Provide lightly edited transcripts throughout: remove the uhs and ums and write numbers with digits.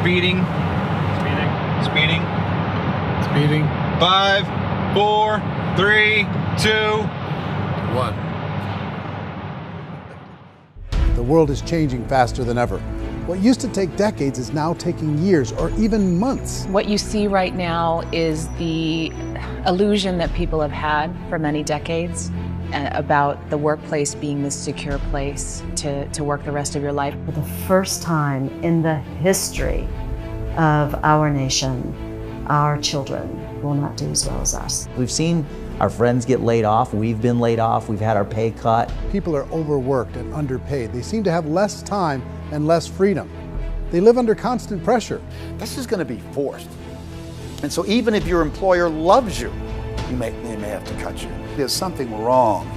Speeding. Speeding. Speeding. 5, 4, 3, 2, 1. The world is changing faster than ever. What used to take decades is now taking years or even months. What you see right now is the illusion that people have had for many decades about the workplace being this secure place to work the rest of your life. For the first time in the history of our nation, our children will not do as well as us. We've seen our friends get laid off. We've been laid off. We've had our pay cut. People are overworked and underpaid. They seem to have less time and less freedom. They live under constant pressure. This is going to be forced. And so even if your employer loves you, they may have to cut you. There's something wrong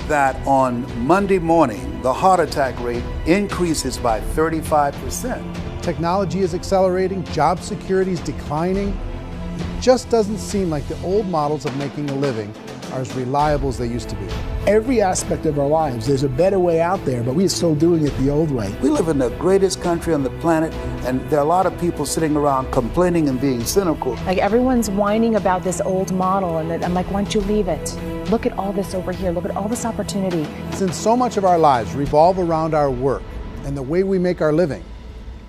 that on Monday morning, the heart attack rate increases by 35%. Technology is accelerating, job security is declining. It just doesn't seem like the old models of making a living are as reliable as they used to be. Every aspect of our lives, there's a better way out there, but we're still doing it the old way. We live in the greatest country on the planet, and there are a lot of people sitting around complaining and being cynical. Like everyone's whining about this old model, and I'm like, why don't you leave it? Look at all this over here. Look at all this opportunity. Since so much of our lives revolve around our work and the way we make our living,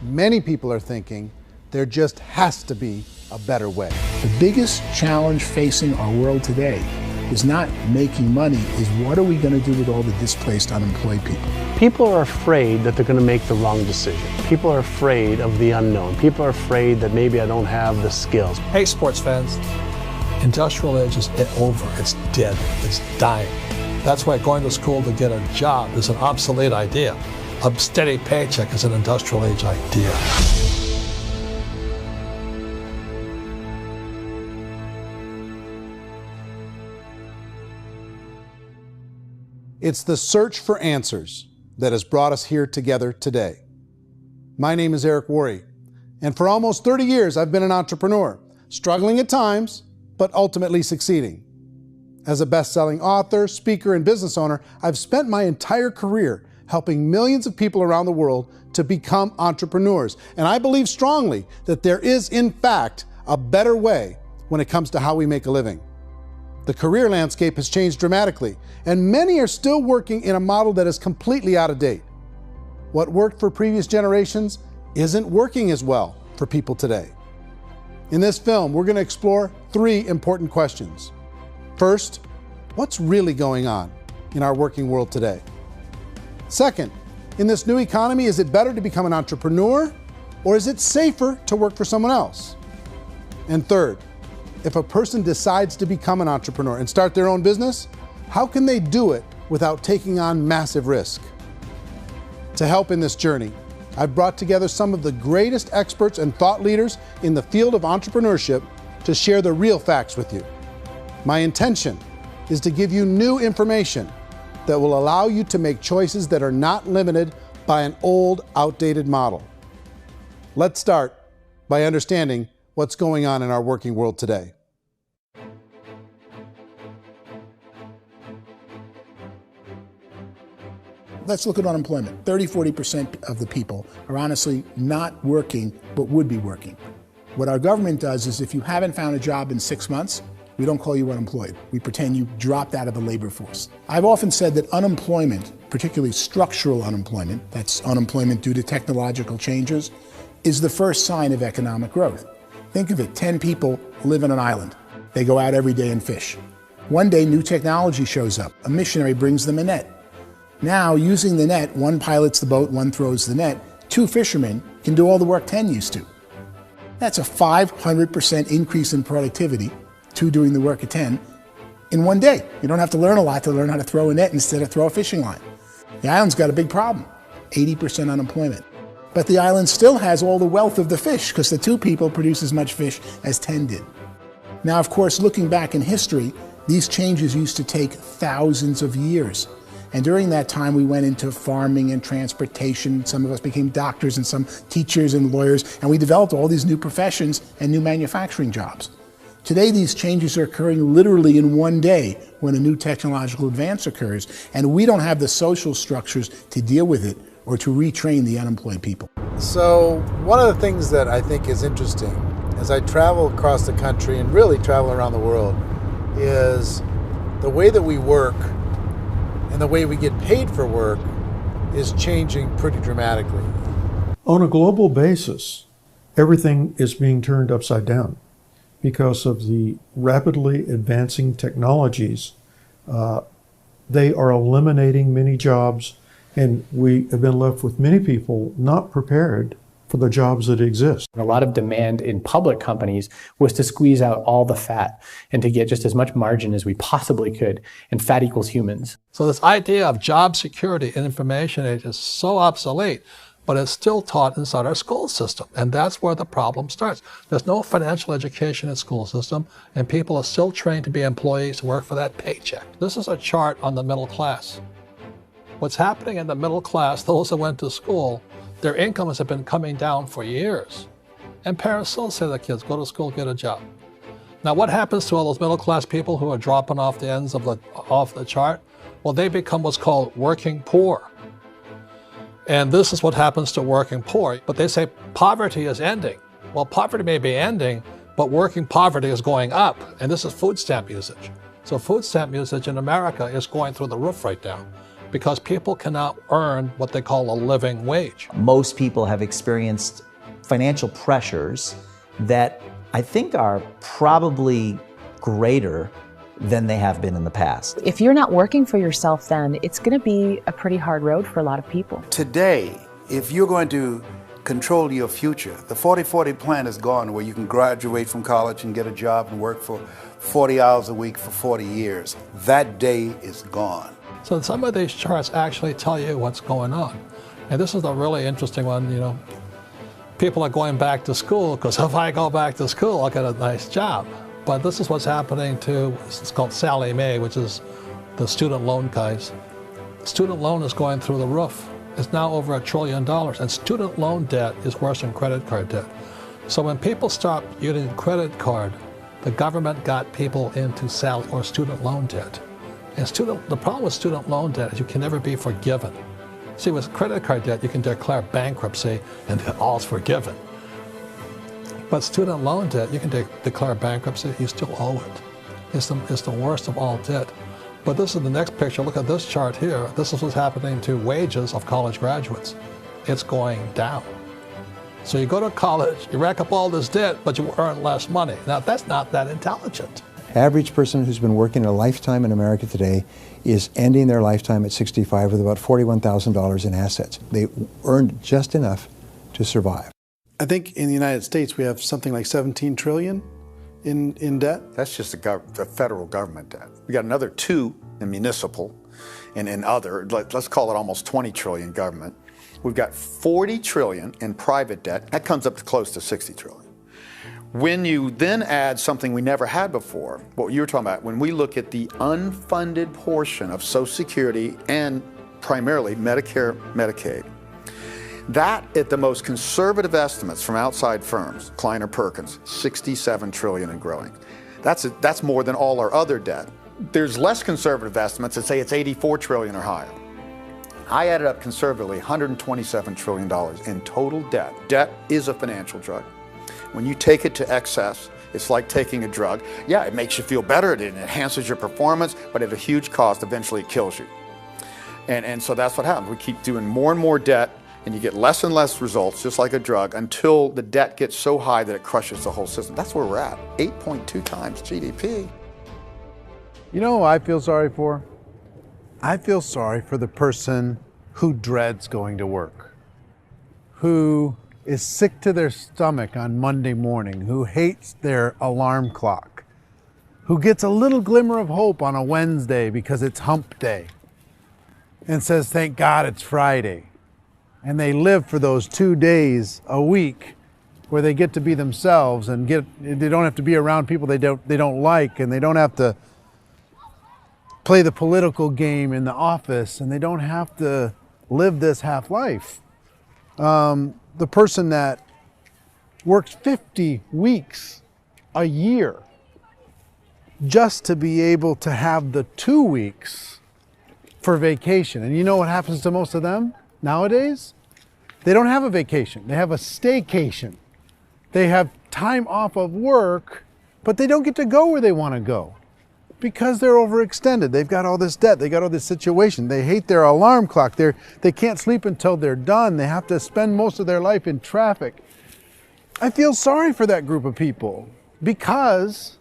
many people are thinking there just has to be a better way. The biggest challenge facing our world today is not making money, is what are we going to do with all the displaced, unemployed people? People are afraid that they're going to make the wrong decision. People are afraid of the unknown. People are afraid that maybe I don't have the skills. Hey, sports fans, industrial age is over. It's dead. It's dying. That's why going to school to get a job is an obsolete idea. A steady paycheck is an industrial age idea. It's the search for answers that has brought us here together today. My name is Eric Worre, and for almost 30 years I've been an entrepreneur, struggling at times, but ultimately succeeding. As a best-selling author, speaker, and business owner, I've spent my entire career helping millions of people around the world to become entrepreneurs. And I believe strongly that there is, in fact, a better way when it comes to how we make a living. The career landscape has changed dramatically, and many are still working in a model that is completely out of date. What worked for previous generations isn't working as well for people today. In this film, we're going to explore 3 important questions. First, what's really going on in our working world today? Second, in this new economy, is it better to become an entrepreneur, or is it safer to work for someone else? And third, if a person decides to become an entrepreneur and start their own business, how can they do it without taking on massive risk? To help in this journey, I've brought together some of the greatest experts and thought leaders in the field of entrepreneurship to share the real facts with you. My intention is to give you new information that will allow you to make choices that are not limited by an old, outdated model. Let's start by understanding what's going on in our working world today. Let's look at unemployment. 30–40% of the people are honestly not working, but would be working. What our government does is if you haven't found a job in 6 months, we don't call you unemployed. We pretend you dropped out of the labor force. I've often said that unemployment, particularly structural unemployment, that's unemployment due to technological changes, is the first sign of economic growth. Think of it, 10 people live on an island. They go out every day and fish. One day, new technology shows up. A missionary brings them a net. Now, using the net, one pilots the boat, one throws the net. 2 fishermen can do all the work 10 used to. That's a 500% increase in productivity, 2 doing the work of 10, in one day. You don't have to learn a lot to learn how to throw a net instead of throw a fishing line. The island's got a big problem, 80% unemployment. But the island still has all the wealth of the fish because the 2 people produce as much fish as 10 did. Now, of course, looking back in history, these changes used to take thousands of years. And during that time, we went into farming and transportation. Some of us became doctors and some teachers and lawyers, and we developed all these new professions and new manufacturing jobs. Today, these changes are occurring literally in one day when a new technological advance occurs, and we don't have the social structures to deal with it or to retrain the unemployed people. So one of the things that I think is interesting as I travel across the country and really travel around the world is the way that we work and the way we get paid for work is changing pretty dramatically. On a global basis, everything is being turned upside down because of the rapidly advancing technologies. They are eliminating many jobs, and we have been left with many people not prepared for the jobs that exist. A lot of demand in public companies was to squeeze out all the fat and to get just as much margin as we possibly could, and fat equals humans. So this idea of job security and information age is so obsolete, but it's still taught inside our school system, and that's where the problem starts. There's no financial education in the school system, and people are still trained to be employees to work for that paycheck. This is a chart on the middle class. What's happening in the middle class, those that went to school, their incomes have been coming down for years. And parents still say to their kids, go to school, get a job. Now what happens to all those middle class people who are dropping off the ends of the chart? Well, they become what's called working poor. And this is what happens to working poor. But they say poverty is ending. Well, poverty may be ending, but working poverty is going up. And this is food stamp usage. So food stamp usage in America is going through the roof right now, because people cannot earn what they call a living wage. Most people have experienced financial pressures that I think are probably greater than they have been in the past. If you're not working for yourself, then it's going to be a pretty hard road for a lot of people. Today, if you're going to control your future, the 40-40 plan is gone, where you can graduate from college and get a job and work for 40 hours a week for 40 years. That day is gone. So some of these charts actually tell you what's going on. And this is a really interesting one. You know, people are going back to school because if I go back to school, I'll get a nice job. But this is what's happening to, it's called Sallie Mae, which is the student loan guys. Student loan is going through the roof. It's now over $1 trillion, and student loan debt is worse than credit card debt. So when people stopped using credit card, the government got people into student loan debt. And the problem with student loan debt is you can never be forgiven. See, with credit card debt, you can declare bankruptcy and all's forgiven. But student loan debt, you can declare bankruptcy, you still owe it. It's the worst of all debt. But this is the next picture. Look at this chart here. This is what's happening to wages of college graduates. It's going down. So you go to college, you rack up all this debt, but you earn less money. Now, that's not that intelligent. Average person who's been working a lifetime in America today is ending their lifetime at 65 with about $41,000 in assets. They earned just enough to survive. I think in the United States we have something like 17 trillion in debt. That's just the federal government debt. We got another 2 in municipal and in other, let's call it almost 20 trillion government. We've got 40 trillion in private debt. That comes up to close to 60 trillion. When you then add something we never had before, what you were talking about, when we look at the unfunded portion of Social Security and primarily Medicare, Medicaid, that, at the most conservative estimates from outside firms, Kleiner Perkins, 67 trillion and growing. That's more than all our other debt. There's less conservative estimates that say it's 84 trillion or higher. I added up conservatively $127 trillion in total debt. Debt is a financial drug. When you take it to excess, it's like taking a drug. Yeah, it makes you feel better, it enhances your performance, but at a huge cost, eventually it kills you. And so that's what happens. We keep doing more and more debt, and you get less and less results, just like a drug, until the debt gets so high that it crushes the whole system. That's where we're at, 8.2 times GDP. You know who I feel sorry for? I feel sorry for the person who dreads going to work, who is sick to their stomach on Monday morning, who hates their alarm clock, who gets a little glimmer of hope on a Wednesday because it's hump day and says, thank God it's Friday. And they live for those 2 days a week where they get to be themselves and they don't have to be around people they don't like, and they don't have to play the political game in the office, and they don't have to live this half life. The person that works 50 weeks a year just to be able to have the 2 weeks for vacation. And you know what happens to most of them nowadays? They don't have a vacation. They have a staycation. They have time off of work, but they don't get to go where they want to go because they're overextended. They've got all this debt. They got all this situation. They hate their alarm clock. They can't sleep until they're done. They have to spend most of their life in traffic. I feel sorry for that group of people because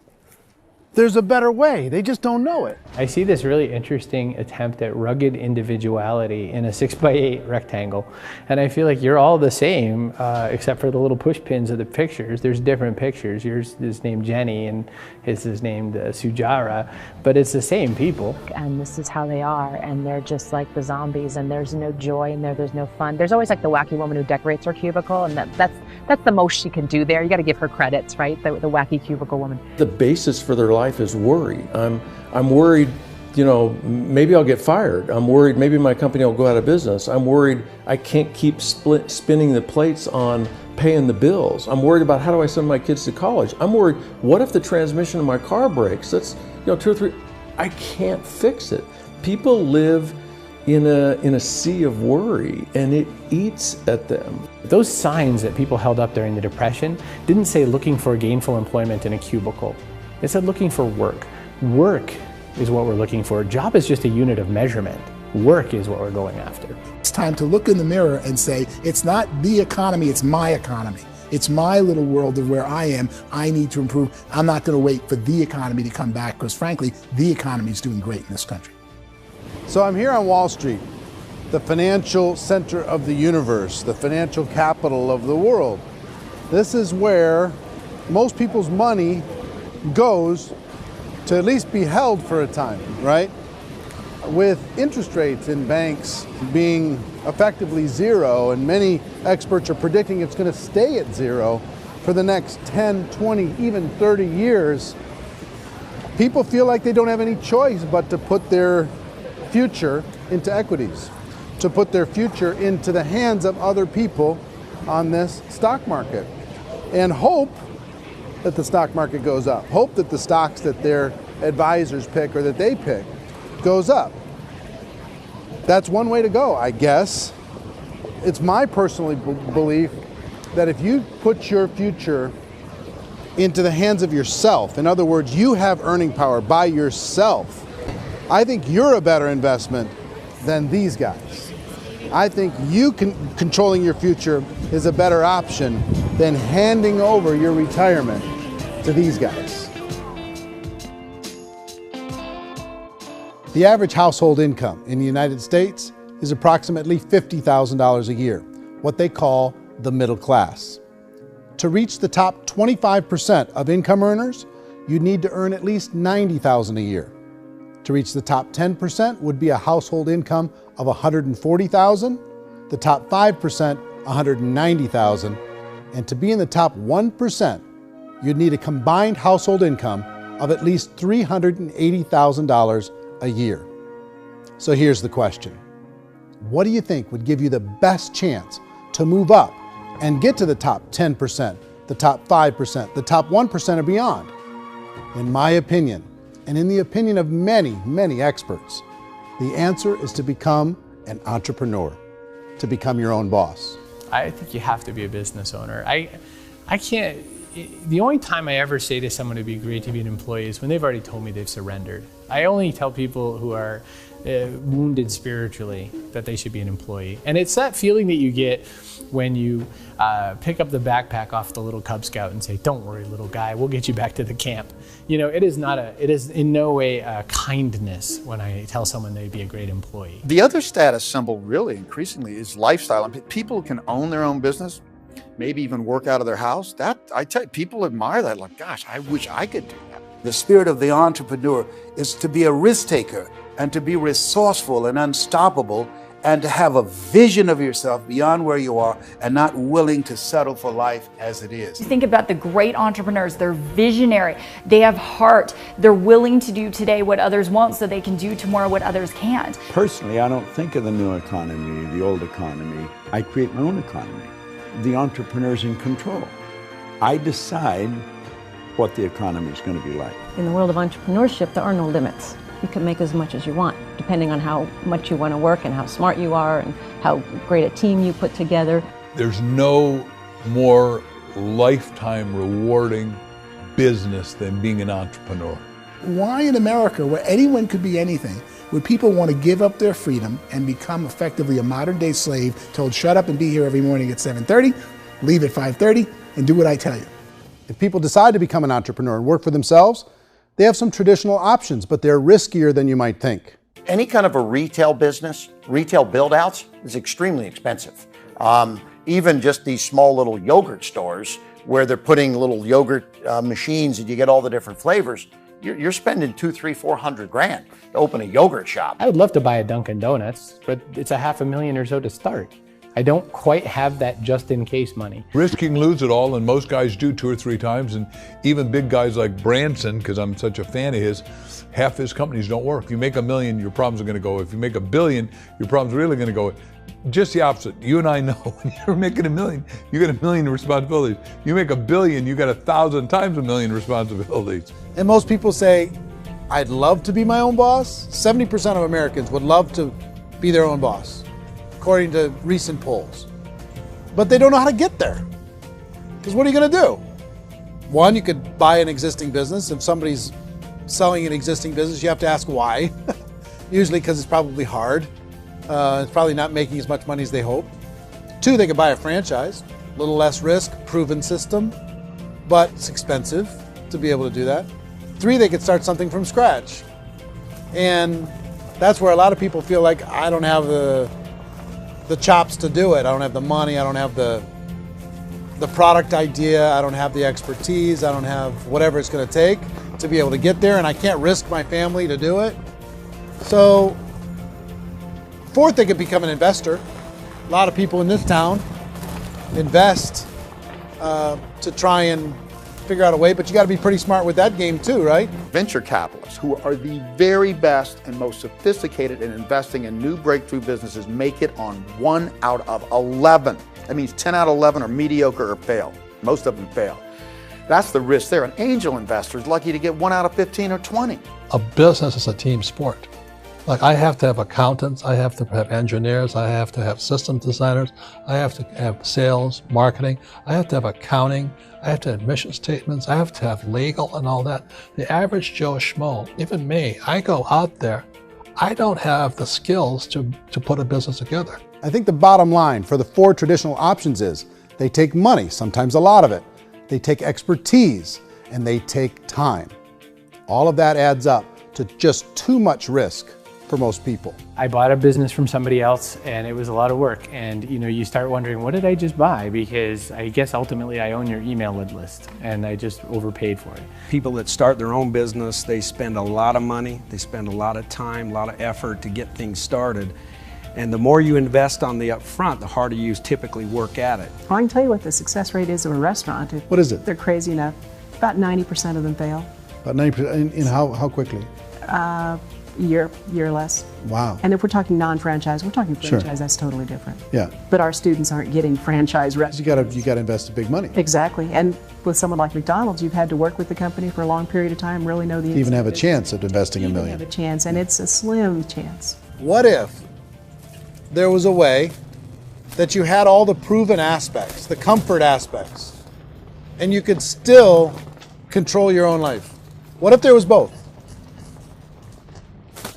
there's a better way. They just don't know it. I see this really interesting attempt at rugged individuality in a 6x8 rectangle. And I feel like you're all the same, except for the little push pins of the pictures. There's different pictures. Yours is named Jenny and his is named Sujara, but it's the same people. And this is how they are, and they're just like the zombies, and there's no joy in there, there's no fun. There's always like the wacky woman who decorates her cubicle, and that's the most she can do there. You got to give her credits, right? The wacky cubicle woman. The basis for their life is worry. I'm worried, you know, maybe I'll get fired. I'm worried maybe my company will go out of business. I'm worried I can't keep spinning the plates on paying the bills. I'm worried about how do I send my kids to college. I'm worried, what if the transmission of my car breaks? That's, you know, 2 or 3, I can't fix it. People live in a sea of worry, and it eats at them. Those signs that people held up during the Depression didn't say looking for gainful employment in a cubicle. It said looking for work. Work is what we're looking for. Job is just a unit of measurement. Work is what we're going after. It's time to look in the mirror and say, it's not the economy, it's my economy. It's my little world of where I am. I need to improve. I'm not going to wait for the economy to come back because, frankly, the economy is doing great in this country. So I'm here on Wall Street, the financial center of the universe, the financial capital of the world. This is where most people's money goes to at least be held for a time, right? With interest rates in banks being effectively zero, and many experts are predicting it's going to stay at zero for the next 10, 20, even 30 years, people feel like they don't have any choice but to put their future into equities, to put their future into the hands of other people on this stock market, and hope that the stock market goes up, hope that the stocks that their advisors pick or that they pick goes up. That's one way to go, I guess. It's my personal belief that if you put your future into the hands of yourself, in other words, you have earning power by yourself, I think you're a better investment than these guys. I think you controlling your future is a better option than handing over your retirement to these guys. The average household income in the United States is approximately $50,000 a year, what they call the middle class. To reach the top 25% of income earners, you'd need to earn at least $90,000 a year. To reach the top 10% would be a household income of $140,000, the top 5%, $190,000, and to be in the top 1%, you'd need a combined household income of at least $380,000 a year. So here's the question. What do you think would give you the best chance to move up and get to the top 10%, the top 5%, the top 1% or beyond? In my opinion, and in the opinion of many, many experts, the answer is to become an entrepreneur, to become your own boss. I think you have to be a business owner. I can't, the only time I ever say to someone it'd be great to be an employee is when they've already told me they've surrendered. I only tell people who are wounded spiritually that they should be an employee. And it's that feeling that you get when you pick up the backpack off the little Cub Scout and say, "Don't worry, little guy, we'll get you back to the camp." You know, it is in no way a kindness when I tell someone they'd be a great employee. The other status symbol really increasingly is lifestyle. And people who can own their own business, maybe even work out of their house, that I tell you, people admire that. Like, gosh, I wish I could do that. The spirit of the entrepreneur is to be a risk taker and to be resourceful and unstoppable and to have a vision of yourself beyond where you are and not willing to settle for life as it is. You think about the great entrepreneurs, they're visionary, they have heart, they're willing to do today what others won't so they can do tomorrow what others can't. Personally, I don't think of the new economy, the old economy. I create my own economy. The entrepreneur's in control. I decide what the economy is going to be like. In the world of entrepreneurship, there are no limits. you can make as much as you want, depending on how much you want to work and how smart you are and how great a team you put together. There's no more lifetime rewarding business than being an entrepreneur. Why in America, where anyone could be anything, would people want to give up their freedom and become effectively a modern-day slave, told shut up and be here every morning at 7:30, leave at 5:30, and do what I tell you? If people decide to become an entrepreneur and work for themselves, they have some traditional options, but they're riskier than you might think. Any kind of a retail business, retail build-outs, is extremely expensive. Even just these small little yogurt stores where they're putting little yogurt machines and you get all the different flavors, you're spending $200,000, $300,000, $400,000 to open a yogurt shop. I would love to buy a Dunkin' Donuts, but it's $500,000 or so to start. I don't quite have that just-in-case money. Risking lose it all, and most guys do 2 or 3 times, and even big guys like Branson, because I'm such a fan of his, half his companies don't work. If you make $1 million, your problems are going to go. If you make $1 billion, your problems are really going to go. Just the opposite. You and I know when you're making $1 million, you got $1 million responsibilities. You make $1 billion, you got 1,000 times $1 million responsibilities. And most people say, I'd love to be my own boss. 70% of Americans would love to be their own boss, according to recent polls. But they don't know how to get there. Because what are you going to do? One, you could buy an existing business. If somebody's selling an existing business, you have to ask why. Usually because it's probably hard. It's probably not making as much money as they hope. 2, they could buy a franchise. A little less risk, proven system, but it's expensive to be able to do that. 3, they could start something from scratch. And that's where a lot of people feel like, I don't have the chops to do it. I don't have the money. I don't have the product idea. I don't have the expertise. I don't have whatever it's going to take to be able to get there, and I can't risk my family to do it. So, 4th, they could become an investor. A lot of people in this town invest to try and figure out a way, but you got to be pretty smart with that game too, right? Venture capitalists, who are the very best and most sophisticated in investing in new breakthrough businesses, make it on 1 out of 11. That means 10 out of 11 are mediocre or fail. Most of them fail. That's the risk there. An angel investor is lucky to get 1 out of 15 or 20. A business is a team sport. Like, I have to have accountants, I have to have engineers, I have to have system designers, I have to have sales, marketing, I have to have accounting, I have to have mission statements, I have to have legal and all that. The average Joe Schmo, even me, I go out there, I don't have the skills to put a business together. I think the bottom line for the 4 traditional options is they take money, sometimes a lot of it. They take expertise, and they take time. All of that adds up to just too much risk for most people. I bought a business from somebody else and it was a lot of work. And you start wondering, what did I just buy? Because I guess ultimately I own your email list and I just overpaid for it. People that start their own business, they spend a lot of money, they spend a lot of time, a lot of effort to get things started. And the more you invest on the upfront, the harder you typically work at it. Well, I can tell you what the success rate is of a restaurant. What is it? They're crazy enough. About 90% of them fail. About 90%, in how quickly? Year less. Wow. And if we're talking non-franchise, we're talking franchise, Sure. That's totally different. Yeah. But our students aren't getting franchise restaurants. You got to invest the big money. Exactly. And with someone like McDonald's, you've had to work with the company for a long period of time, really know the To even have a business. chance at investing $1 million. Have a chance, and it's a slim chance. What if there was a way that you had all the proven aspects, the comfort aspects, and you could still control your own life? What if there was both?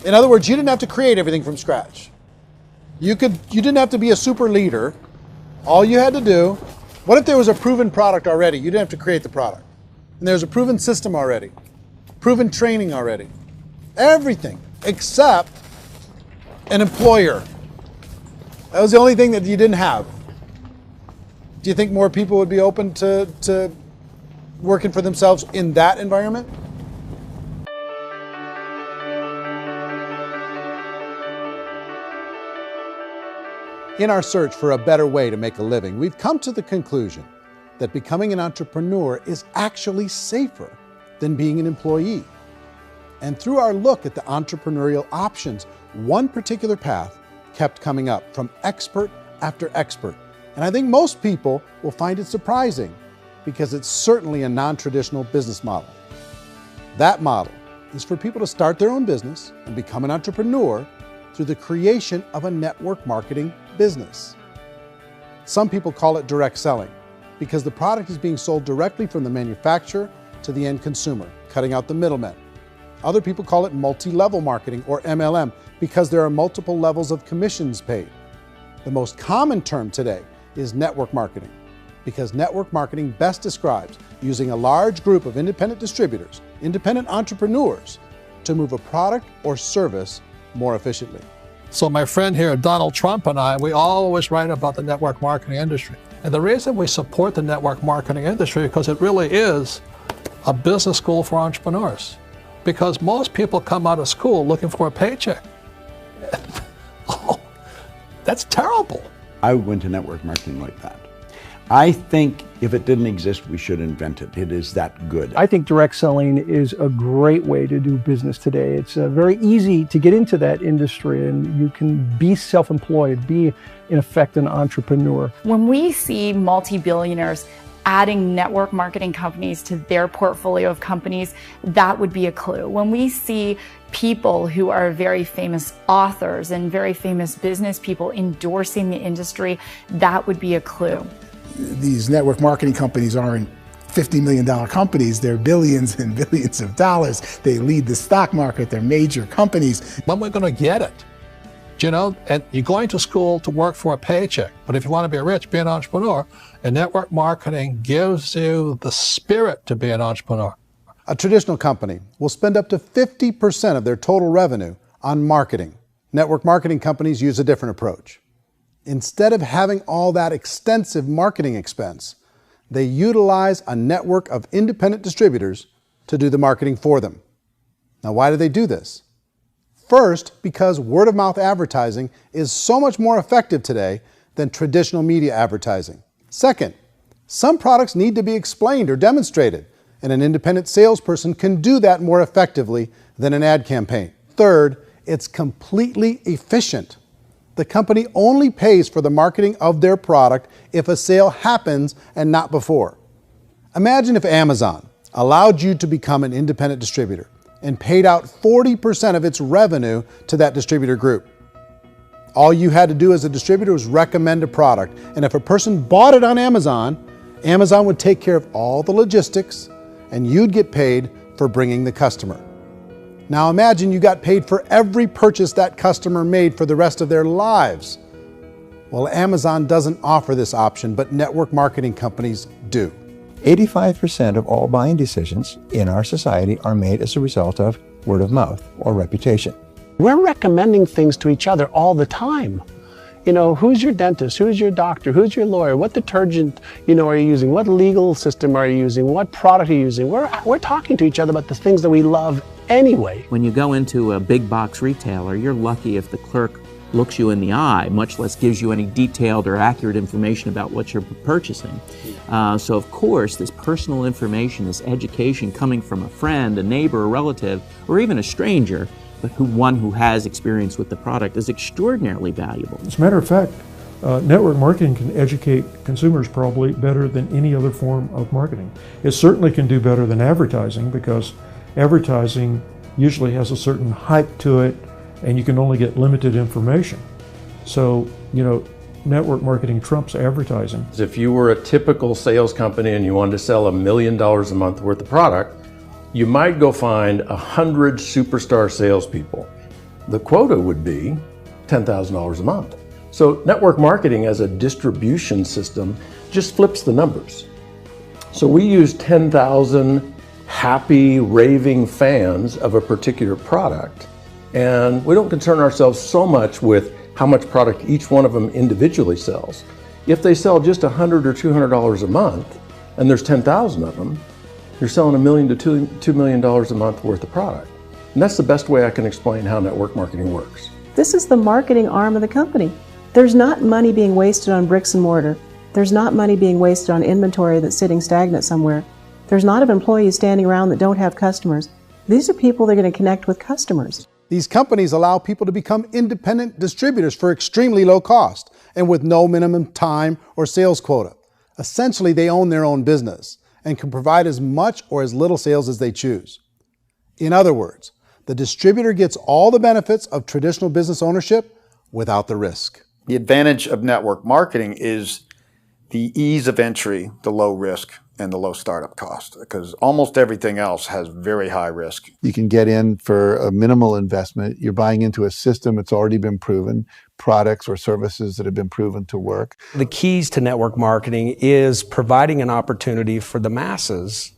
In other words, you didn't have to create everything from scratch. You didn't have to be a super leader. All you had to do, what if there was a proven product already? You didn't have to create the product. And there's a proven system already, proven training already. Everything except an employer. That was the only thing that you didn't have. Do you think more people would be open to working for themselves in that environment? In our search for a better way to make a living, we've come to the conclusion that becoming an entrepreneur is actually safer than being an employee. And through our look at the entrepreneurial options, one particular path kept coming up from expert after expert. And I think most people will find it surprising because it's certainly a non-traditional business model. That model is for people to start their own business and become an entrepreneur through the creation of a network marketing business. Some people call it direct selling because the product is being sold directly from the manufacturer to the end consumer, cutting out the middlemen. Other people call it multi-level marketing, or MLM, because there are multiple levels of commissions paid. The most common term today is network marketing, because network marketing best describes using a large group of independent distributors, independent entrepreneurs, to move a product or service more efficiently. So my friend here, Donald Trump, and I, we always write about the network marketing industry. And the reason we support the network marketing industry is because it really is a business school for entrepreneurs. Because most people come out of school looking for a paycheck. Oh, that's terrible. I went to network marketing like that. I think if it didn't exist, we should invent it. It is that good. I think direct selling is a great way to do business today. It's very easy to get into that industry, and you can be self-employed, be in effect an entrepreneur. When we see multi-billionaires adding network marketing companies to their portfolio of companies, that would be a clue. When we see people who are very famous authors and very famous business people endorsing the industry, that would be a clue. These network marketing companies aren't $50 million companies, they're billions and billions of dollars. They lead the stock market, they're major companies. When we're going to get it? You know, and you're going to school to work for a paycheck, but if you want to be rich, be an entrepreneur, and network marketing gives you the spirit to be an entrepreneur. A traditional company will spend up to 50% of their total revenue on marketing. Network marketing companies use a different approach. Instead of having all that extensive marketing expense, they utilize a network of independent distributors to do the marketing for them. Now, why do they do this? First, because word-of-mouth advertising is so much more effective today than traditional media advertising. Second, some products need to be explained or demonstrated, and an independent salesperson can do that more effectively than an ad campaign. Third, it's completely efficient. The company only pays for the marketing of their product if a sale happens and not before. Imagine if Amazon allowed you to become an independent distributor and paid out 40% of its revenue to that distributor group. All you had to do as a distributor was recommend a product, and if a person bought it on Amazon, Amazon would take care of all the logistics, and you'd get paid for bringing the customer. Now imagine you got paid for every purchase that customer made for the rest of their lives. Well, Amazon doesn't offer this option, but network marketing companies do. 85% of all buying decisions in our society are made as a result of word of mouth or reputation. We're recommending things to each other all the time. You know, who's your dentist? Who's your doctor? Who's your lawyer? What detergent, are you using? What legal system are you using? What product are you using? We're talking to each other about the things that we love anyway. When you go into a big box retailer, you're lucky if the clerk looks you in the eye, much less gives you any detailed or accurate information about what you're purchasing. So of course, this personal information, this education coming from a friend, a neighbor, a relative, or even a stranger, but one who has experience with the product is extraordinarily valuable. As a matter of fact, network marketing can educate consumers probably better than any other form of marketing. It certainly can do better than advertising, because advertising usually has a certain hype to it, and you can only get limited information. So, network marketing trumps advertising. If you were a typical sales company and you wanted to sell $1 million a month worth of product, you might go find 100 superstar salespeople. The quota would be $10,000 a month. So network marketing as a distribution system just flips the numbers. So we use 10,000 happy, raving fans of a particular product, and we don't concern ourselves so much with how much product each one of them individually sells. If they sell just $100 or $200 a month, and there's 10,000 of them, you're selling $1 million to $2 million a month worth of product. And that's the best way I can explain how network marketing works. This is the marketing arm of the company. There's not money being wasted on bricks and mortar. There's not money being wasted on inventory that's sitting stagnant somewhere. There's not employees standing around that don't have customers. These are people that are going to connect with customers. These companies allow people to become independent distributors for extremely low cost and with no minimum time or sales quota. Essentially, they own their own business and can provide as much or as little sales as they choose. In other words, the distributor gets all the benefits of traditional business ownership without the risk. The advantage of network marketing is the ease of entry, the low risk, and the low startup cost, because almost everything else has very high risk. You can get in for a minimal investment. You're buying into a system that's already been proven, products or services that have been proven to work. The keys to network marketing is providing an opportunity for the masses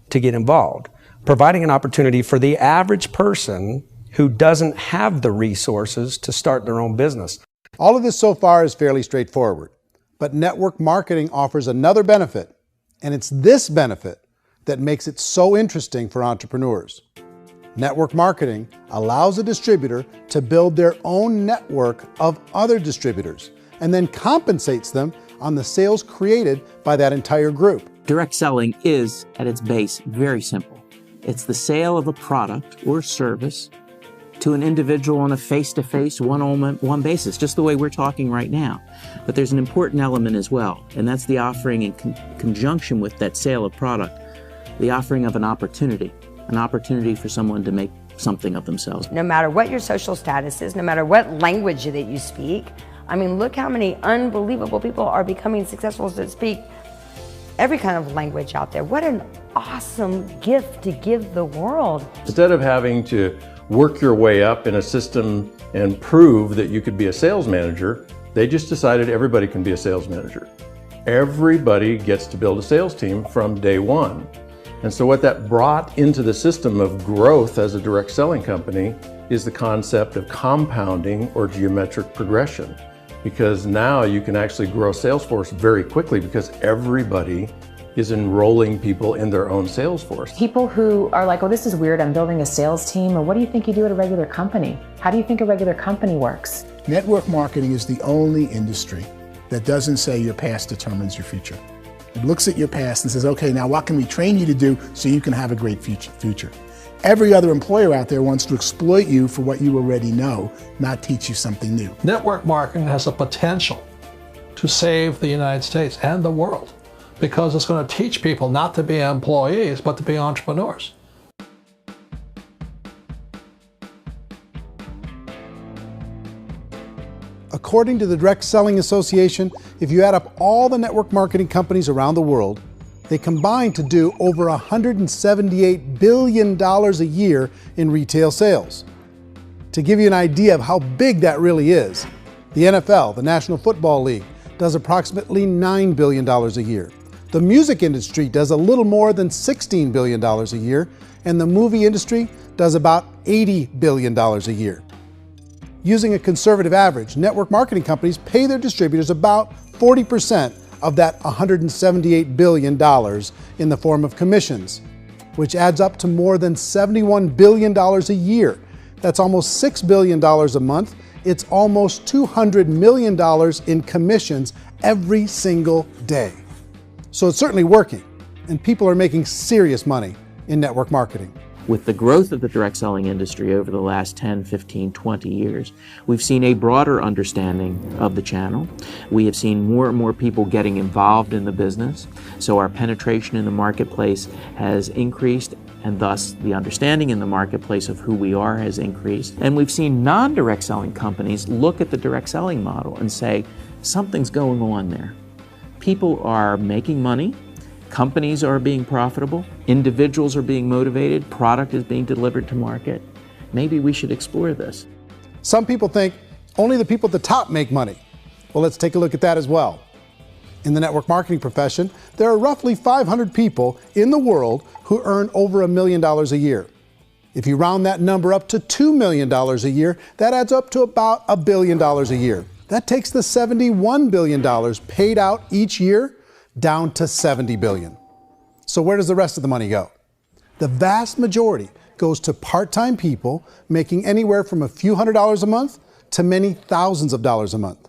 to get involved, providing an opportunity for the average person who doesn't have the resources to start their own business. All of this so far is fairly straightforward, but network marketing offers another benefit, and it's this benefit that makes it so interesting for entrepreneurs. Network marketing allows a distributor to build their own network of other distributors and then compensates them on the sales created by that entire group. Direct selling is, at its base, very simple. It's the sale of a product or service to an individual on a face-to-face, one-on-one basis, just the way we're talking right now. But there's an important element as well, and that's the offering in conjunction with that sale of product, the offering of an opportunity for someone to make something of themselves. No matter what your social status is, no matter what language that you speak, I mean, look how many unbelievable people are becoming successful that speak every kind of language out there. What an awesome gift to give the world. Instead of having to work your way up in a system and prove that you could be a sales manager, they just decided everybody can be a sales manager. Everybody gets to build a sales team from day one. And so what that brought into the system of growth as a direct selling company is the concept of compounding or geometric progression. Because now you can actually grow sales force very quickly because everybody is enrolling people in their own sales force. People who are like, oh, this is weird, I'm building a sales team, or what do you think you do at a regular company? How do you think a regular company works? Network marketing is the only industry that doesn't say your past determines your future. It looks at your past and says, okay, now what can we train you to do so you can have a great future? Every other employer out there wants to exploit you for what you already know, not teach you something new. Network marketing has the potential to save the United States and the world, because it's going to teach people not to be employees, but to be entrepreneurs. According to the Direct Selling Association, if you add up all the network marketing companies around the world, they combine to do over $178 billion a year in retail sales. To give you an idea of how big that really is, the NFL, the National Football League, does approximately $9 billion a year. The music industry does a little more than $16 billion a year, and the movie industry does about $80 billion a year. Using a conservative average, network marketing companies pay their distributors about 40% of that $178 billion in the form of commissions, which adds up to more than $71 billion a year. That's almost $6 billion a month. It's almost $200 million in commissions every single day. So it's certainly working, and people are making serious money in network marketing. With the growth of the direct selling industry over the last 10, 15, 20 years, we've seen a broader understanding of the channel. We have seen more and more people getting involved in the business, so our penetration in the marketplace has increased, and thus the understanding in the marketplace of who we are has increased. And we've seen non-direct selling companies look at the direct selling model and say, something's going on there. People are making money, companies are being profitable, individuals are being motivated, product is being delivered to market. Maybe we should explore this. Some people think only the people at the top make money. Well, let's take a look at that as well. In the network marketing profession, there are roughly 500 people in the world who earn over $1 million a year. If you round that number up to $2 million a year, that adds up to about $1 billion a year. That takes the $71 billion paid out each year down to $70 billion. So where does the rest of the money go? The vast majority goes to part-time people making anywhere from a few $100s a month to many thousands of dollars a month.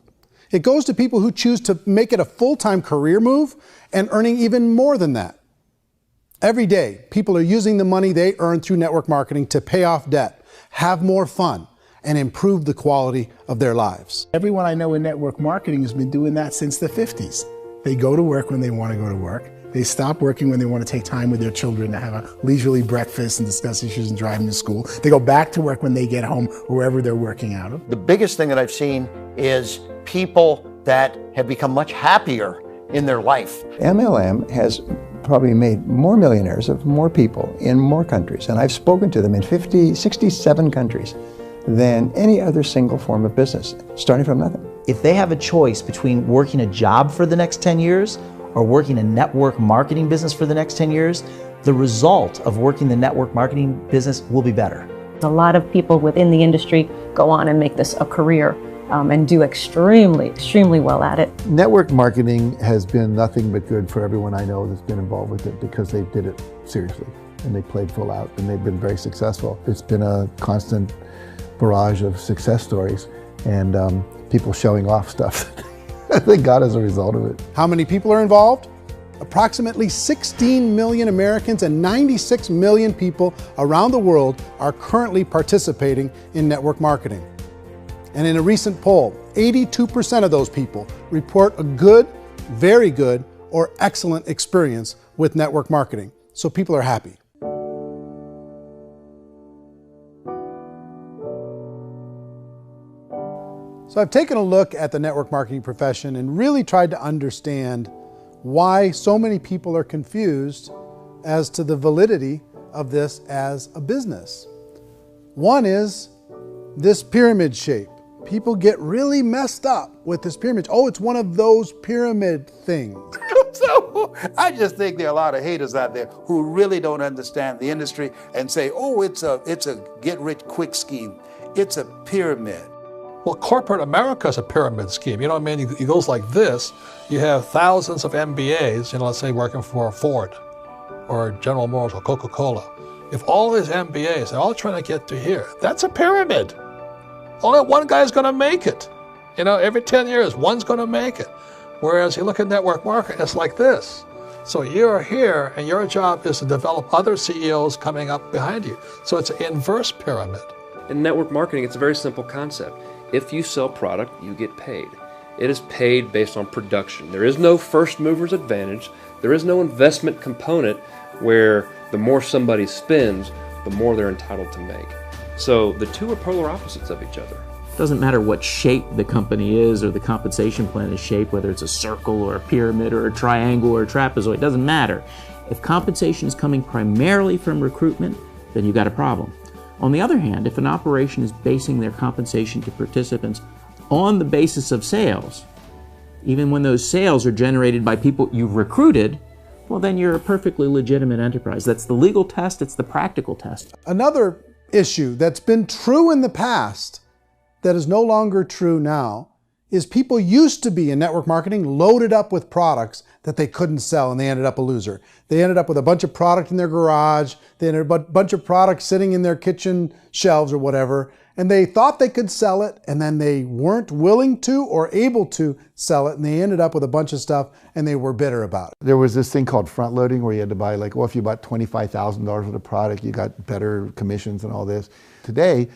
It goes to people who choose to make it a full-time career move and earning even more than that. Every day, people are using the money they earn through network marketing to pay off debt, have more fun, and improve the quality of their lives. Everyone I know in network marketing has been doing that since the 50s. They go to work when they want to go to work. They stop working when they want to take time with their children to have a leisurely breakfast and discuss issues and drive them to school. They go back to work when they get home, wherever they're working out of. The biggest thing that I've seen is people that have become much happier in their life. MLM has probably made more millionaires of more people in more countries, and I've spoken to them in 67 countries than any other single form of business, starting from nothing. If they have a choice between working a job for the next 10 years or working a network marketing business for the next 10 years, the result of working the network marketing business will be better. A lot of people within the industry go on and make this a career and do extremely well at it. Network marketing has been nothing but good for everyone I know that's been involved with it because they did it seriously and they played full out and they've been very successful. It's been a constant barrage of success stories and people showing off stuff that they got as a result of it. How many people are involved? Approximately 16 million Americans and 96 million people around the world are currently participating in network marketing. And in a recent poll, 82% of those people report a good, very good, or excellent experience with network marketing. So people are happy. So I've taken a look at the network marketing profession and really tried to understand why so many people are confused as to the validity of this as a business. One is this pyramid shape. People get really messed up with this pyramid. Oh, it's one of those pyramid things. So I just think there are a lot of haters out there who really don't understand the industry and say, oh, it's a get-rich-quick scheme. It's a pyramid. Well, corporate America is a pyramid scheme. You know what I mean? It goes like this. You have thousands of MBAs, let's say working for Ford or General Motors or Coca-Cola. If all these MBAs are all trying to get to here, that's a pyramid. Only one guy's going to make it. Every 10 years, one's going to make it. Whereas you look at network marketing, it's like this. So you're here, and your job is to develop other CEOs coming up behind you. So it's an inverse pyramid. In network marketing, it's a very simple concept. If you sell product, you get paid. It is paid based on production. There is no first mover's advantage. There is no investment component where the more somebody spends, the more they're entitled to make. So the two are polar opposites of each other. Doesn't matter what shape the company is or the compensation plan is shaped, whether it's a circle or a pyramid or a triangle or a trapezoid, it doesn't matter. If compensation is coming primarily from recruitment, then you've got a problem. On the other hand, if an operation is basing their compensation to participants on the basis of sales, even when those sales are generated by people you've recruited, well, then you're a perfectly legitimate enterprise. That's the legal test, it's the practical test. Another issue that's been true in the past that is no longer true now is people used to be in network marketing loaded up with products that they couldn't sell and they ended up a loser. They ended up with a bunch of product in their garage, they ended up with a bunch of products sitting in their kitchen shelves or whatever, and they thought they could sell it and then they weren't willing to or able to sell it and they ended up with a bunch of stuff and they were bitter about it. There was this thing called front loading where you had to buy if you bought $25,000 worth of product, you got better commissions and all this. Today,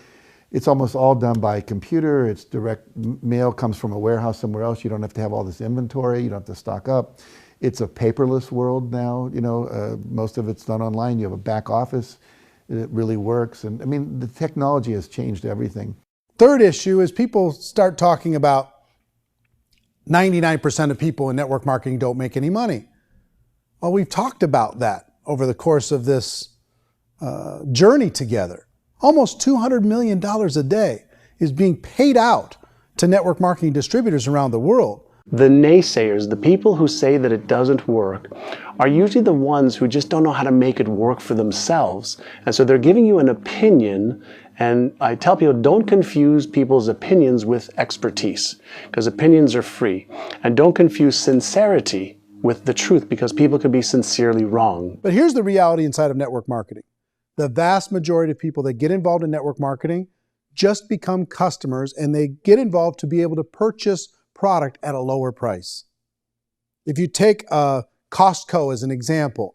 it's almost all done by computer. It's direct mail, comes from a warehouse somewhere else. You don't have to have all this inventory. You don't have to stock up. It's a paperless world now. Most of it's done online. You have a back office. It really works. And I mean, the technology has changed everything. Third issue is people start talking about 99% of people in network marketing don't make any money. Well, we've talked about that over the course of this journey together. Almost $200 million a day is being paid out to network marketing distributors around the world. The naysayers, the people who say that it doesn't work, are usually the ones who just don't know how to make it work for themselves. And so they're giving you an opinion, and I tell people, don't confuse people's opinions with expertise, because opinions are free. And don't confuse sincerity with the truth, because people can be sincerely wrong. But here's the reality inside of network marketing. The vast majority of people that get involved in network marketing just become customers, and they get involved to be able to purchase product at a lower price. If you take Costco as an example,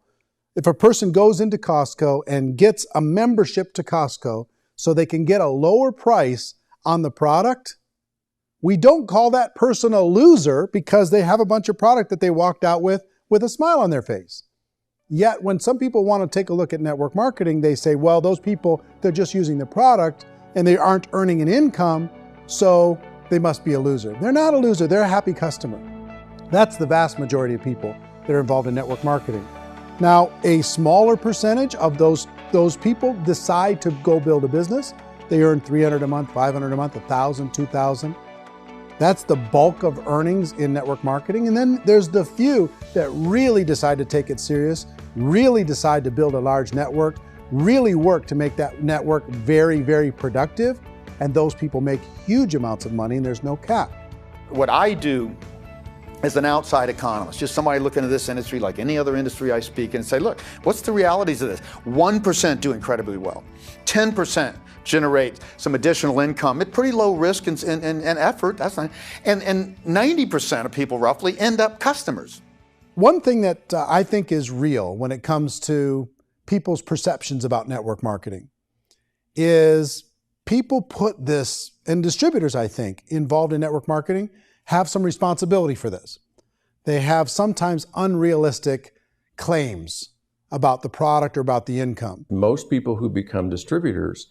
if a person goes into Costco and gets a membership to Costco so they can get a lower price on the product, we don't call that person a loser because they have a bunch of product that they walked out with with a smile on their face. Yet when some people want to take a look at network marketing, they say, well, those people, they're just using the product and they aren't earning an income, so they must be a loser. They're not a loser, they're a happy customer. That's the vast majority of people that are involved in network marketing. Now, a smaller percentage of those people decide to go build a business. They earn $300 a month, $500 a month, $1,000, $2,000. That's the bulk of earnings in network marketing. And then there's the few that really decide to take it serious, really decide to build a large network, really work to make that network very, very productive. And those people make huge amounts of money and there's no cap. What I do as an outside economist, just somebody looking at this industry like any other industry I speak in and say, look, what's the realities of this? 1% do incredibly well. 10% generate some additional income at pretty low risk and effort. That's not, and 90% of people roughly end up customers. One thing that I think is real when it comes to people's perceptions about network marketing is people put this, and distributors, I think, involved in network marketing have some responsibility for this. They have sometimes unrealistic claims about the product or about the income. Most people who become distributors,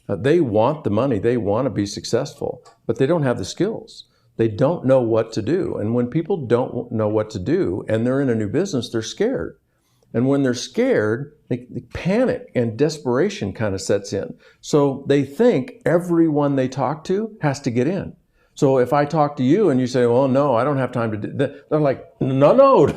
they want the money, they want to be successful, but they don't have the skills. They don't know what to do. And when people don't know what to do and they're in a new business, they're scared. And when they're scared, they panic and desperation kind of sets in. So they think everyone they talk to has to get in. So if I talk to you and you say, well, no, I don't have time to do that, they're like, no,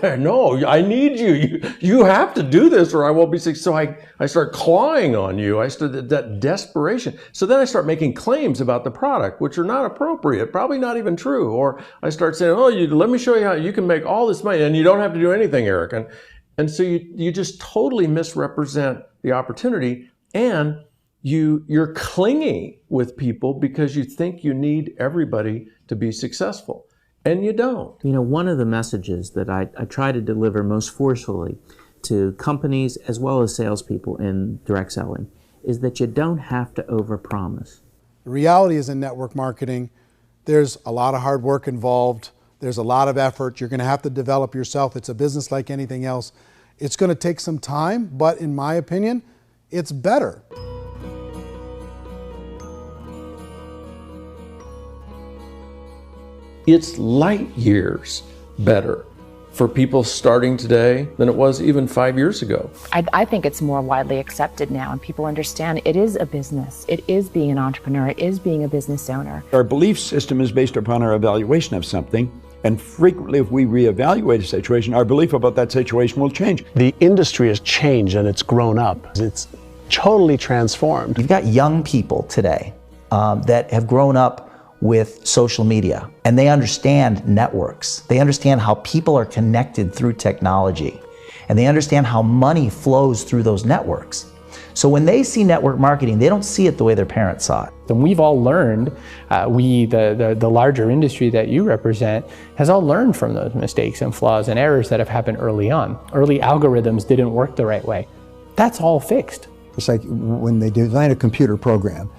I need you. You have to do this or I won't be successful. So I start clawing on you. I start that desperation. So then I start making claims about the product, which are not appropriate, probably not even true. Or I start saying, oh, let me show you how you can make all this money and you don't have to do anything, Eric. And so you just totally misrepresent the opportunity, and you're clingy with people because you think you need everybody to be successful, and you don't. You know, one of the messages that I try to deliver most forcefully to companies as well as salespeople in direct selling is that you don't have to overpromise. The reality is in network marketing, there's a lot of hard work involved. There's a lot of effort. You're going to have to develop yourself. It's a business like anything else. It's going to take some time, but in my opinion, it's better. It's light years better for people starting today than it was even 5 years ago. I think it's more widely accepted now, and people understand it is a business. It is being an entrepreneur. It is being a business owner. Our belief system is based upon our evaluation of something. And frequently, if we reevaluate a situation, our belief about that situation will change. The industry has changed and it's grown up. It's totally transformed. You've got young people today that have grown up with social media, and they understand networks. They understand how people are connected through technology, and they understand how money flows through those networks. So when they see network marketing, they don't see it the way their parents saw it. And we've all learned, the larger industry that you represent, has all learned from those mistakes and flaws and errors that have happened early on. Early algorithms didn't work the right way. That's all fixed. It's like when they design a computer program,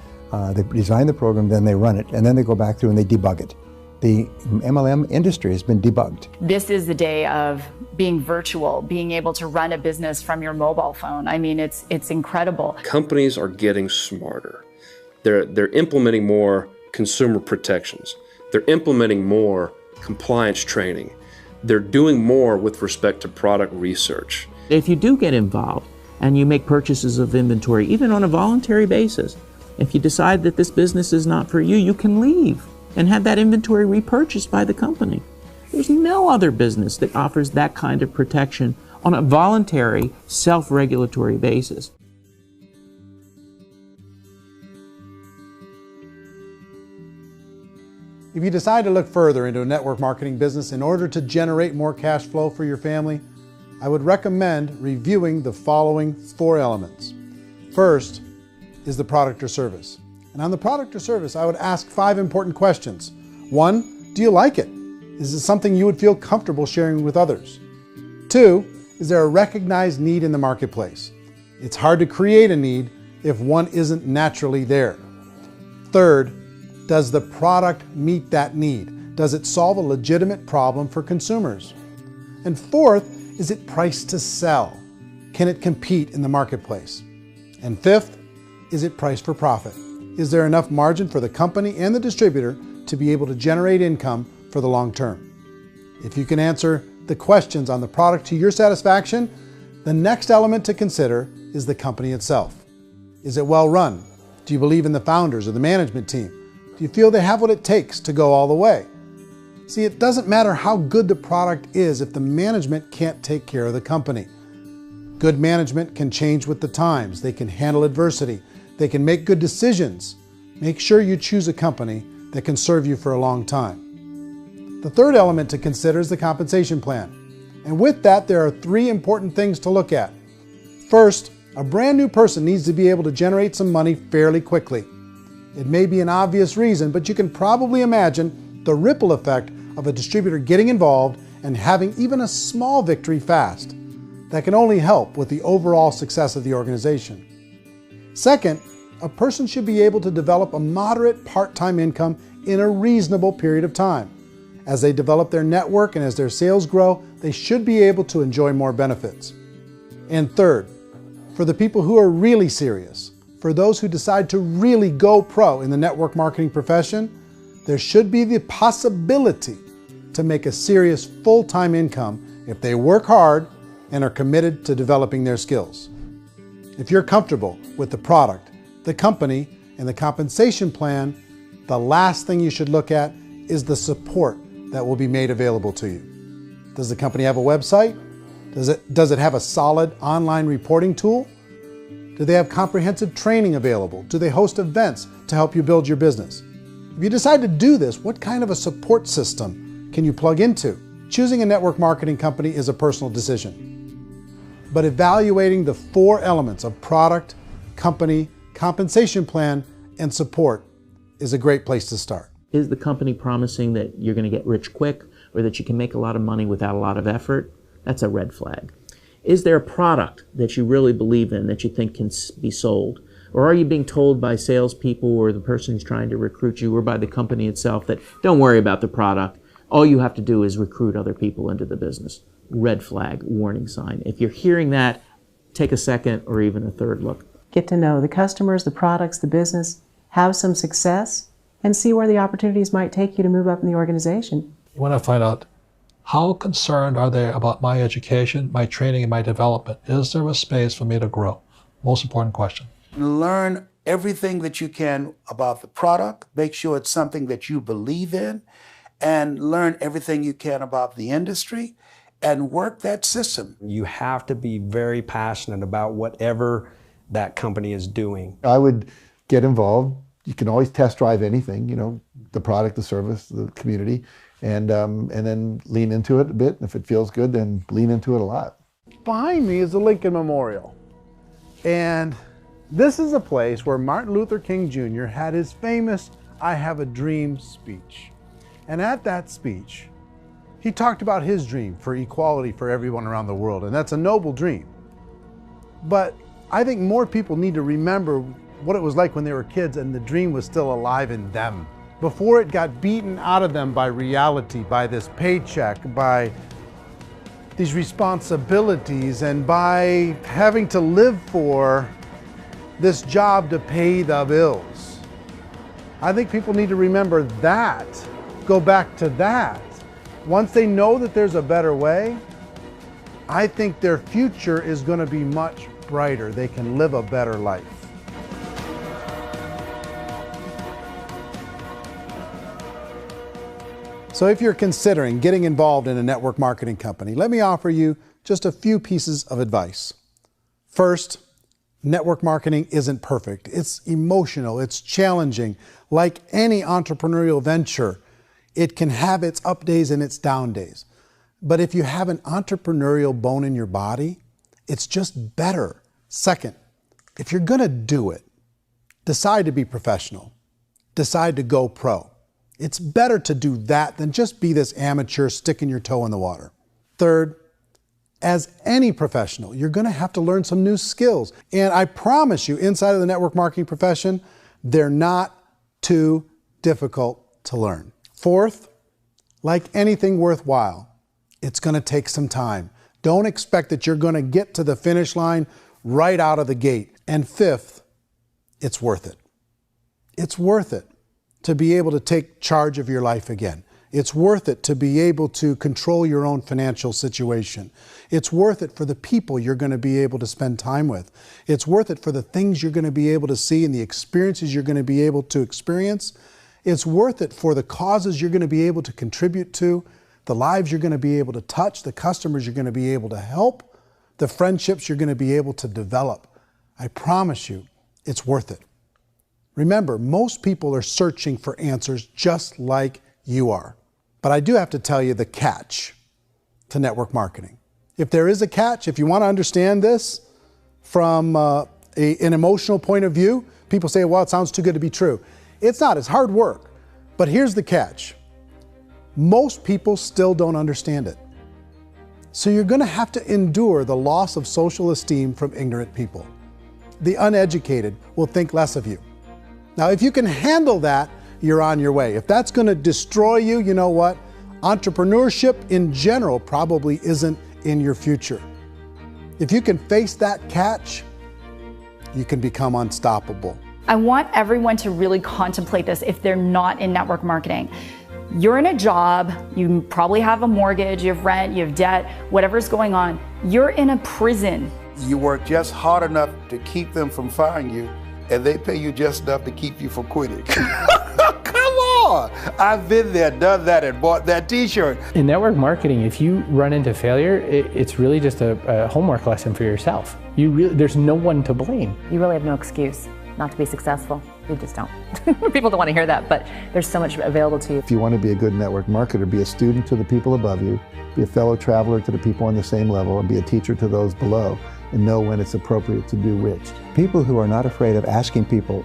they design the program, then they run it, and then they go back through and they debug it. The MLM industry has been debugged. This is the day of being virtual, being able to run a business from your mobile phone. I mean, it's incredible. Companies are getting smarter. They're implementing more consumer protections. They're implementing more compliance training. They're doing more with respect to product research. If you do get involved and you make purchases of inventory, even on a voluntary basis, if you decide that this business is not for you, you can leave and have that inventory repurchased by the company. There's no other business that offers that kind of protection on a voluntary, self-regulatory basis. If you decide to look further into a network marketing business in order to generate more cash flow for your family, I would recommend reviewing the following 4 elements. First is the product or service. And on the product or service, I would ask 5 important questions. 1, do you like it? Is it something you would feel comfortable sharing with others? 2, is there a recognized need in the marketplace? It's hard to create a need if one isn't naturally there. 3rd, does the product meet that need? Does it solve a legitimate problem for consumers? And 4th, is it priced to sell? Can it compete in the marketplace? And fifth, is it priced for profit? Is there enough margin for the company and the distributor to be able to generate income for the long term? If you can answer the questions on the product to your satisfaction, the next element to consider is the company itself. Is it well run? Do you believe in the founders or the management team? Do you feel they have what it takes to go all the way? See, it doesn't matter how good the product is if the management can't take care of the company. Good management can change with the times. They can handle adversity. They can make good decisions. Make sure you choose a company that can serve you for a long time. The third element to consider is the compensation plan. And with that, there are 3 important things to look at. First, a brand new person needs to be able to generate some money fairly quickly. It may be an obvious reason, but you can probably imagine the ripple effect of a distributor getting involved and having even a small victory fast. That can only help with the overall success of the organization. Second, a person should be able to develop a moderate part-time income in a reasonable period of time. As they develop their network and as their sales grow, they should be able to enjoy more benefits. And third, for the people who are really serious, for those who decide to really go pro in the network marketing profession, there should be the possibility to make a serious full-time income if they work hard and are committed to developing their skills. If you're comfortable with the product, the company, and the compensation plan, the last thing you should look at is the support that will be made available to you. Does the company have a website? Does it have a solid online reporting tool? Do they have comprehensive training available? Do they host events to help you build your business? If you decide to do this, what kind of a support system can you plug into? Choosing a network marketing company is a personal decision. But evaluating the 4 elements of product, company, compensation plan, and support is a great place to start. Is the company promising that you're going to get rich quick or that you can make a lot of money without a lot of effort? That's a red flag. Is there a product that you really believe in that you think can be sold? Or are you being told by salespeople or the person who's trying to recruit you or by the company itself that don't worry about the product, all you have to do is recruit other people into the business? Red flag, warning sign. If you're hearing that, take a second or even a third look. Get to know the customers, the products, the business, have some success, and see where the opportunities might take you to move up in the organization. You want to find out how concerned are they about my education, my training, and my development? Is there a space for me to grow? Most important question. Learn everything that you can about the product. Make sure it's something that you believe in, and learn everything you can about the industry and work that system. You have to be very passionate about whatever that company is doing. I would get involved. You can always test drive anything, you know, the product, the service, the community, and then lean into it a bit. If it feels good, then lean into it a lot. Behind me is the Lincoln Memorial. And this is a place where Martin Luther King Jr. had his famous "I Have a Dream" speech. And at that speech, he talked about his dream for equality for everyone around the world, and that's a noble dream. But I think more people need to remember what it was like when they were kids and the dream was still alive in them, before it got beaten out of them by reality, by this paycheck, by these responsibilities, and by having to live for this job to pay the bills. I think people need to remember that, go back to that. Once they know that there's a better way, I think their future is going to be much brighter. They can live a better life. So if you're considering getting involved in a network marketing company, let me offer you just a few pieces of advice. First, network marketing isn't perfect. It's emotional, it's challenging. Like any entrepreneurial venture, it can have its up days and its down days. But if you have an entrepreneurial bone in your body, it's just better. Second, if you're gonna do it, decide to be professional. Decide to go pro. It's better to do that than just be this amateur sticking your toe in the water. Third, as any professional, you're gonna have to learn some new skills. And I promise you, inside of the network marketing profession, they're not too difficult to learn. Fourth, like anything worthwhile, it's gonna take some time. Don't expect that you're going to get to the finish line right out of the gate. And fifth, it's worth it. It's worth it to be able to take charge of your life again. It's worth it to be able to control your own financial situation. It's worth it for the people you're going to be able to spend time with. It's worth it for the things you're going to be able to see and the experiences you're going to be able to experience. It's worth it for the causes you're going to be able to contribute to, the lives you're going to be able to touch, the customers you're going to be able to help, the friendships you're going to be able to develop. I promise you, it's worth it. Remember, most people are searching for answers just like you are. But I do have to tell you the catch to network marketing. If there is a catch, if you want to understand this from an emotional point of view, people say, well, it sounds too good to be true. It's not, it's hard work. But here's the catch. Most people still don't understand it. So you're going to have to endure the loss of social esteem from ignorant people. The uneducated will think less of you. Now, if you can handle that, you're on your way. If that's going to destroy you, you know what? Entrepreneurship in general probably isn't in your future. If you can face that catch, you can become unstoppable. I want everyone to really contemplate this if they're not in network marketing. You're in a job, you probably have a mortgage, you have rent, you have debt, whatever's going on. You're in a prison. You work just hard enough to keep them from firing you, and they pay you just enough to keep you from quitting. Come on! I've been there, done that, and bought that t-shirt. In network marketing, if you run into failure, it's really just a homework lesson for yourself. There's no one to blame. You really have no excuse not to be successful. You just don't. People don't want to hear that, but there's so much available to you. If you want to be a good network marketer, be a student to the people above you, be a fellow traveler to the people on the same level, and be a teacher to those below, and know when it's appropriate to do which. People who are not afraid of asking people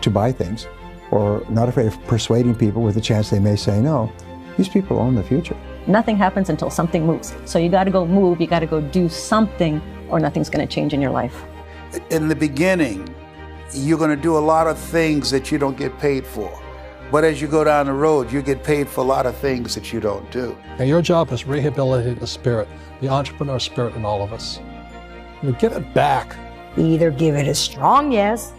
to buy things, or not afraid of persuading people with a chance they may say no, these people own the future. Nothing happens until something moves. So you got to go move, you got to go do something, or nothing's going to change in your life. In the beginning, you're going to do a lot of things that you don't get paid for. But as you go down the road, you get paid for a lot of things that you don't do. And your job is rehabilitate the spirit, the entrepreneur spirit in all of us. You get it back. Either give it a strong yes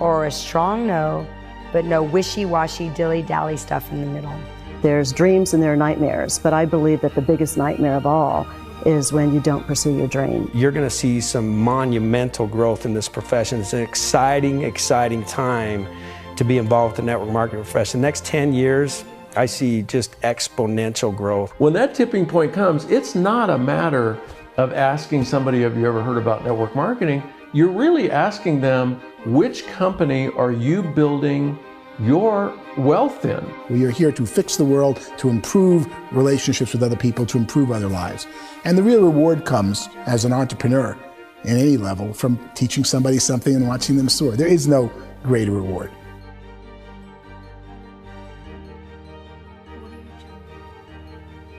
or a strong no, but no wishy-washy, dilly-dally stuff in the middle. There's dreams and there are nightmares, but I believe that the biggest nightmare of all is when you don't pursue your dream. You're going to see some monumental growth in this profession. It's an exciting, exciting time to be involved with the network marketing profession. The next 10 years, I see just exponential growth. When that tipping point comes, it's not a matter of asking somebody, have you ever heard about network marketing? You're really asking them, which company are you building your wealth in? We are here to fix the world, to improve relationships with other people, to improve other lives. And the real reward comes as an entrepreneur in any level from teaching somebody something and watching them soar. There is no greater reward.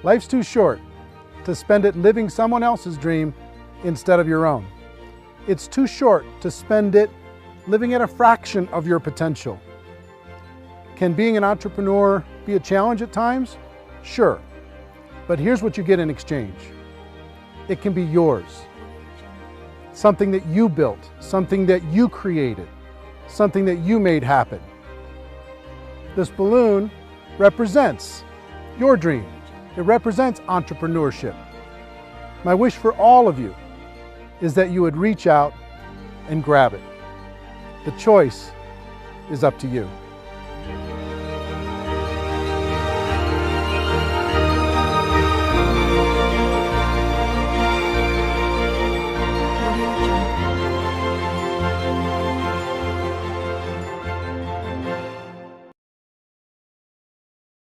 Life's too short to spend it living someone else's dream instead of your own. It's too short to spend it living at a fraction of your potential. Can being an entrepreneur be a challenge at times? Sure. But here's what you get in exchange. It can be yours. Something that you built, something that you created, something that you made happen. This balloon represents your dream. It represents entrepreneurship. My wish for all of you is that you would reach out and grab it. The choice is up to you.